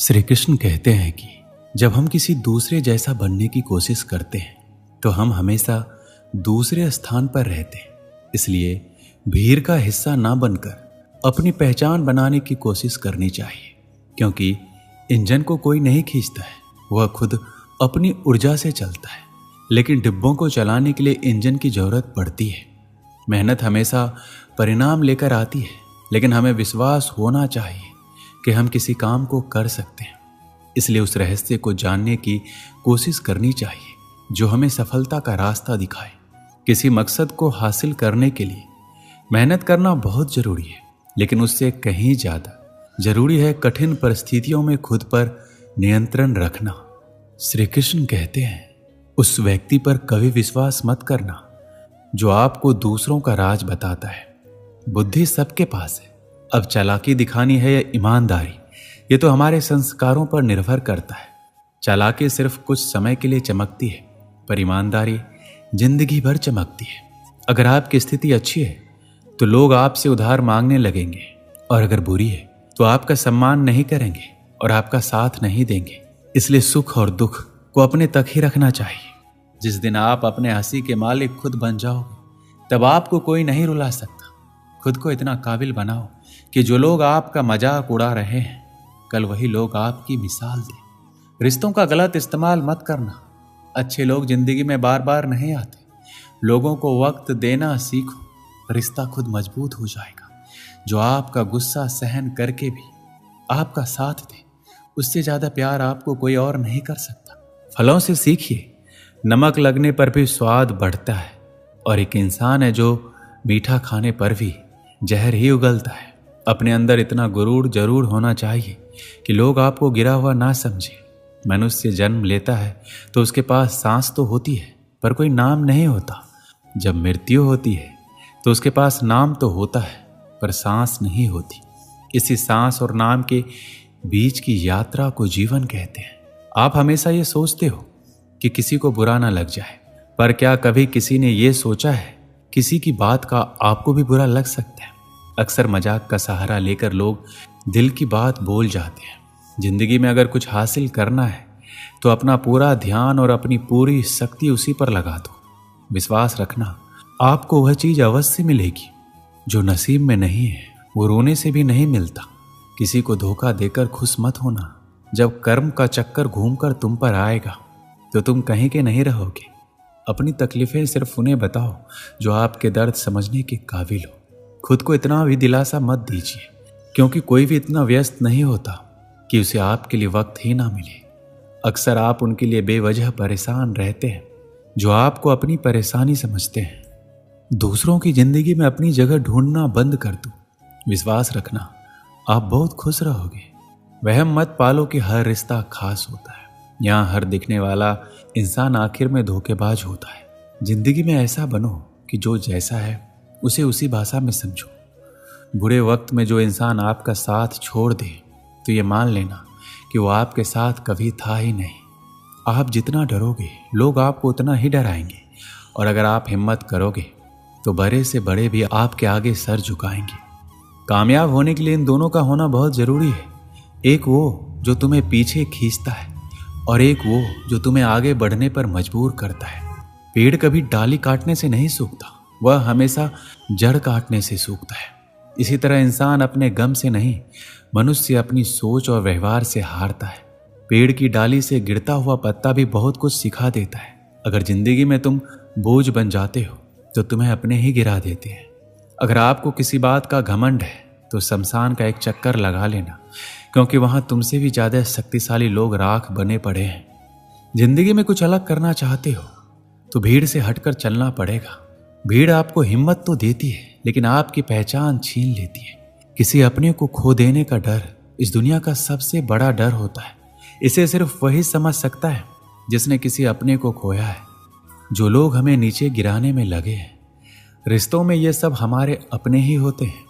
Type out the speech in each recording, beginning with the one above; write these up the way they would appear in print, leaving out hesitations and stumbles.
श्री कृष्ण कहते हैं कि जब हम किसी दूसरे जैसा बनने की कोशिश करते हैं तो हम हमेशा दूसरे स्थान पर रहते हैं। इसलिए भीड़ का हिस्सा ना बनकर अपनी पहचान बनाने की कोशिश करनी चाहिए, क्योंकि इंजन को कोई नहीं खींचता है, वह खुद अपनी ऊर्जा से चलता है। लेकिन डिब्बों को चलाने के लिए इंजन की जरूरत पड़ती है। मेहनत हमेशा परिणाम लेकर आती है, लेकिन हमें विश्वास होना चाहिए कि हम किसी काम को कर सकते हैं। इसलिए उस रहस्य को जानने की कोशिश करनी चाहिए जो हमें सफलता का रास्ता दिखाए। किसी मकसद को हासिल करने के लिए मेहनत करना बहुत जरूरी है, लेकिन उससे कहीं ज्यादा जरूरी है कठिन परिस्थितियों में खुद पर नियंत्रण रखना। श्री कृष्ण कहते हैं, उस व्यक्ति पर कभी विश्वास मत करना जो आपको दूसरों का राज बताता है। बुद्धि सबके पास है, अब चालाकी दिखानी है या ईमानदारी, ये तो हमारे संस्कारों पर निर्भर करता है। चालाकी सिर्फ कुछ समय के लिए चमकती है, पर ईमानदारी जिंदगी भर चमकती है। अगर आपकी स्थिति अच्छी है तो लोग आपसे उधार मांगने लगेंगे, और अगर बुरी है तो आपका सम्मान नहीं करेंगे और आपका साथ नहीं देंगे। इसलिए सुख और दुख को अपने तक ही रखना चाहिए। जिस दिन आप अपने हंसी के मालिक खुद बन जाओगे, तब आपको कोई नहीं रुला सकता। खुद को इतना काबिल बनाओ कि जो लोग आपका मजाक उड़ा रहे हैं, कल वही लोग आपकी मिसाल दें। रिश्तों का गलत इस्तेमाल मत करना। अच्छे लोग जिंदगी में बार बार नहीं आते। लोगों को वक्त देना सीखो, रिश्ता खुद मजबूत हो जाएगा। जो आपका गुस्सा सहन करके भी आपका साथ दे, उससे ज्यादा प्यार आपको कोई और नहीं कर सकता। फलों से सीखिए, नमक लगने पर भी स्वाद बढ़ता है, और एक इंसान है जो मीठा खाने पर भी जहर ही उगलता है। अपने अंदर इतना गुरूर जरूर होना चाहिए कि लोग आपको गिरा हुआ ना समझे। मनुष्य जन्म लेता है तो उसके पास सांस तो होती है, पर कोई नाम नहीं होता। जब मृत्यु होती है तो उसके पास नाम तो होता है, पर सांस नहीं होती। इसी सांस और नाम के बीच की यात्रा को जीवन कहते हैं। आप हमेशा ये सोचते हो कि किसी को बुरा ना लग जाए, पर क्या कभी किसी ने ये सोचा है किसी की बात का आपको भी बुरा लग सकता है? अक्सर मजाक का सहारा लेकर लोग दिल की बात बोल जाते हैं। जिंदगी में अगर कुछ हासिल करना है तो अपना पूरा ध्यान और अपनी पूरी शक्ति उसी पर लगा दो। विश्वास रखना, आपको वह चीज अवश्य मिलेगी जो नसीब में नहीं है। वो रोने से भी नहीं मिलता। किसी को धोखा देकर खुश मत होना। जब कर्म का चक्कर घूमकर तुम पर आएगा तो तुम कहीं के नहीं रहोगे। अपनी तकलीफें सिर्फ उन्हें बताओ जो आपके दर्द समझने के काबिल हो। खुद को इतना भी दिलासा मत दीजिए, क्योंकि कोई भी इतना व्यस्त नहीं होता कि उसे आपके लिए वक्त ही ना मिले। अक्सर आप उनके लिए बेवजह परेशान रहते हैं जो आपको अपनी परेशानी समझते हैं। दूसरों की जिंदगी में अपनी जगह ढूंढना बंद कर दो। विश्वास रखना, आप बहुत खुश रहोगे। वहम मत पालो कि हर रिश्ता खास होता है। यहाँ हर दिखने वाला इंसान आखिर में धोखेबाज होता है। जिंदगी में ऐसा बनो कि जो जैसा है उसे उसी भाषा में समझो। बुरे वक्त में जो इंसान आपका साथ छोड़ दे तो ये मान लेना कि वो आपके साथ कभी था ही नहीं। आप जितना डरोगे लोग आपको उतना ही डराएंगे, और अगर आप हिम्मत करोगे तो बड़े से बड़े भी आपके आगे सर झुकाएंगे। कामयाब होने के लिए इन दोनों का होना बहुत जरूरी है। एक वो जो तुम्हें पीछे खींचता है, और एक वो जो तुम्हें आगे बढ़ने पर मजबूर करता है। पेड़ कभी डाली काटने से नहीं सूखता, वह हमेशा जड़ काटने से सूखता है। इसी तरह इंसान अपने गम से नहीं, मनुष्य अपनी सोच और व्यवहार से हारता है। पेड़ की डाली से गिरता हुआ पत्ता भी बहुत कुछ सिखा देता है। अगर जिंदगी में तुम बोझ बन जाते हो तो तुम्हें अपने ही गिरा देते हैं। अगर आपको किसी बात का घमंड है तो शमशान का एक चक्कर लगा लेना, क्योंकि वहां तुमसे भी ज्यादा शक्तिशाली लोग राख बने पड़े हैं। जिंदगी में कुछ अलग करना चाहते हो तो भीड़ से हटकर चलना पड़ेगा। भीड़ आपको हिम्मत तो देती है, लेकिन आपकी पहचान छीन लेती है। किसी अपने को खो देने का डर इस दुनिया का सबसे बड़ा डर होता है। इसे सिर्फ वही समझ सकता है जिसने किसी अपने को खोया है। जो लोग हमें नीचे गिराने में लगे हैं, रिश्तों में ये सब हमारे अपने ही होते हैं।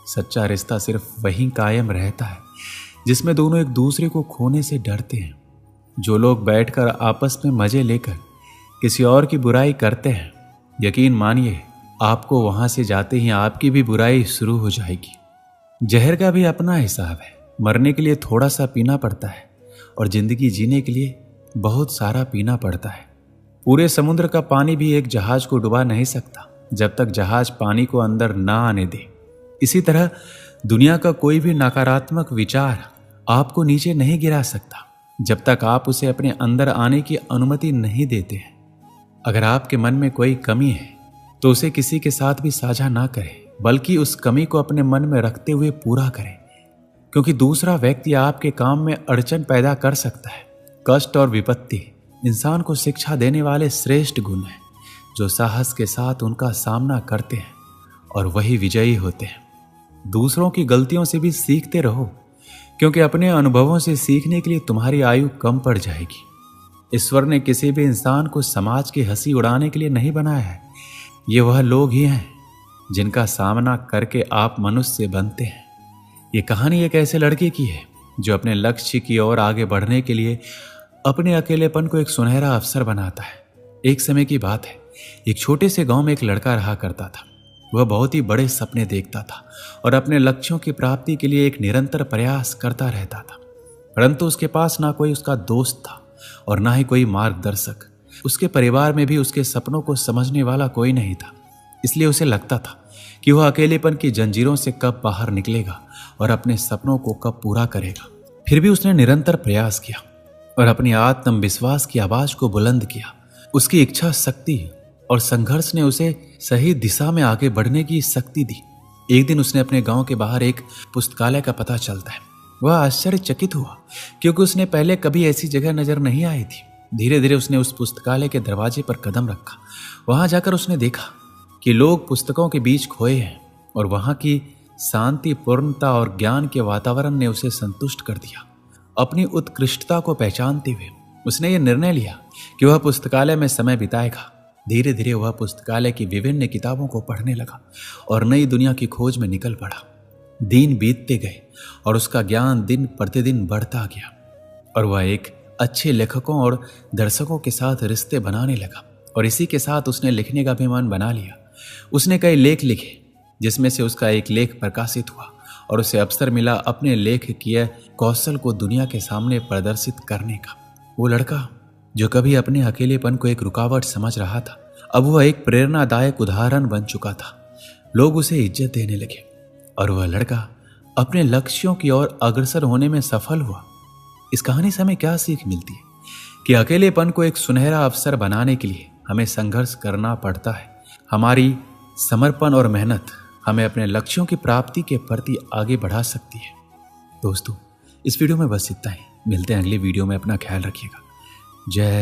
सच्चा रिश्ता सिर्फ वही कायम रहता है जिसमें दोनों एक दूसरे को खोने से डरते हैं। जो लोग बैठकर आपस में मजे लेकर किसी और की बुराई करते हैं, यकीन मानिए आपको वहां से जाते ही आपकी भी बुराई शुरू हो जाएगी। जहर का भी अपना हिसाब है। मरने के लिए थोड़ा सा पीना पड़ता है और जिंदगी जीने के लिए बहुत सारा पीना पड़ता है। पूरे समुद्र का पानी भी एक जहाज को डुबा नहीं सकता जब तक जहाज पानी को अंदर ना आने दे। इसी तरह दुनिया का कोई भी नकारात्मक विचार आपको नीचे नहीं गिरा सकता जब तक आप उसे अपने अंदर आने की अनुमति नहीं देते हैं। अगर आपके मन में कोई कमी है तो उसे किसी के साथ भी साझा ना करें, बल्कि उस कमी को अपने मन में रखते हुए पूरा करें, क्योंकि दूसरा व्यक्ति आपके काम में अड़चन पैदा कर सकता है। कष्ट और विपत्ति इंसान को शिक्षा देने वाले श्रेष्ठ गुण हैं जो साहस के साथ उनका सामना करते हैं और वही विजयी होते हैं। दूसरों की गलतियों से भी सीखते रहो, क्योंकि अपने अनुभवों से सीखने के लिए तुम्हारी आयु कम पड़ जाएगी। ईश्वर ने किसी भी इंसान को समाज की हंसी उड़ाने के लिए नहीं बनाया है। ये वह लोग ही हैं जिनका सामना करके आप मनुष्य बनते हैं। ये कहानी एक ऐसे लड़के की है जो अपने लक्ष्य की ओर आगे बढ़ने के लिए अपने अकेलेपन को एक सुनहरा अवसर बनाता है। एक समय की बात है, एक छोटे से गांव में एक लड़का रहा करता था। वह बहुत ही बड़े सपने देखता था और अपने लक्ष्यों की प्राप्ति के लिए एक निरंतर प्रयास करता रहता था, परंतु उसके पास ना कोई उसका दोस्त था और ना ही कोई मार्गदर्शक। उसके परिवार में भी उसके सपनों को समझने वाला कोई नहीं था। इसलिए उसे लगता था कि वह अकेलेपन की जंजीरों से कब बाहर निकलेगा और अपने सपनों को कब पूरा करेगा। फिर भी उसने निरंतर प्रयास किया और अपनी आत्मविश्वास की आवाज को बुलंद किया। उसकी इच्छा शक्ति और संघर्ष ने उसे सही दिशा में आगे बढ़ने की शक्ति दी। एक दिन उसने अपने गांव के बाहर एक पुस्तकालय का पता चलता है। वह आश्चर्यचकित हुआ क्योंकि उसने पहले कभी ऐसी जगह नजर नहीं आई थी। धीरे धीरे उसने उस पुस्तकालय के दरवाजे पर कदम रखा। वहां जाकर उसने देखा कि लोग पुस्तकों के बीच खोए हैं और वहां की शांति, पूर्णता और ज्ञान के वातावरण ने उसे संतुष्ट कर दिया। अपनी उत्कृष्टता को पहचानते हुए उसने ये निर्णय लिया कि वह पुस्तकालय में समय बिताएगा। धीरे धीरे वह पुस्तकालय की विभिन्न किताबों को पढ़ने लगा और नई दुनिया की खोज में निकल पड़ा। दिन बीतते गए और उसका ज्ञान दिन प्रतिदिन बढ़ता गया और वह एक अच्छे लेखकों और दर्शकों के साथ रिश्ते बनाने लगा और इसी के साथ उसने लिखने का भी मन बना लिया। उसने कई लेख लिखे, जिसमें से उसका एक लेख प्रकाशित हुआ और उसे अवसर मिला अपने लेख किए कौशल को दुनिया के सामने प्रदर्शित करने का। वो लड़का जो कभी अपने अकेलेपन को एक रुकावट समझ रहा था, अब वह एक प्रेरणादायक उदाहरण बन चुका था। लोग उसे इज्जत देने लगे और वह लड़का अपने लक्ष्यों की ओर अग्रसर होने में सफल हुआ। इस कहानी से हमें क्या सीख मिलती है कि अकेलेपन को एक सुनहरा अवसर बनाने के लिए हमें संघर्ष करना पड़ता है। हमारी समर्पण और मेहनत हमें अपने लक्ष्यों की प्राप्ति के प्रति आगे बढ़ा सकती है। दोस्तों, इस वीडियो में बस इतना ही। मिलते हैं अगली वीडियो में। अपना ख्याल रखिएगा। जय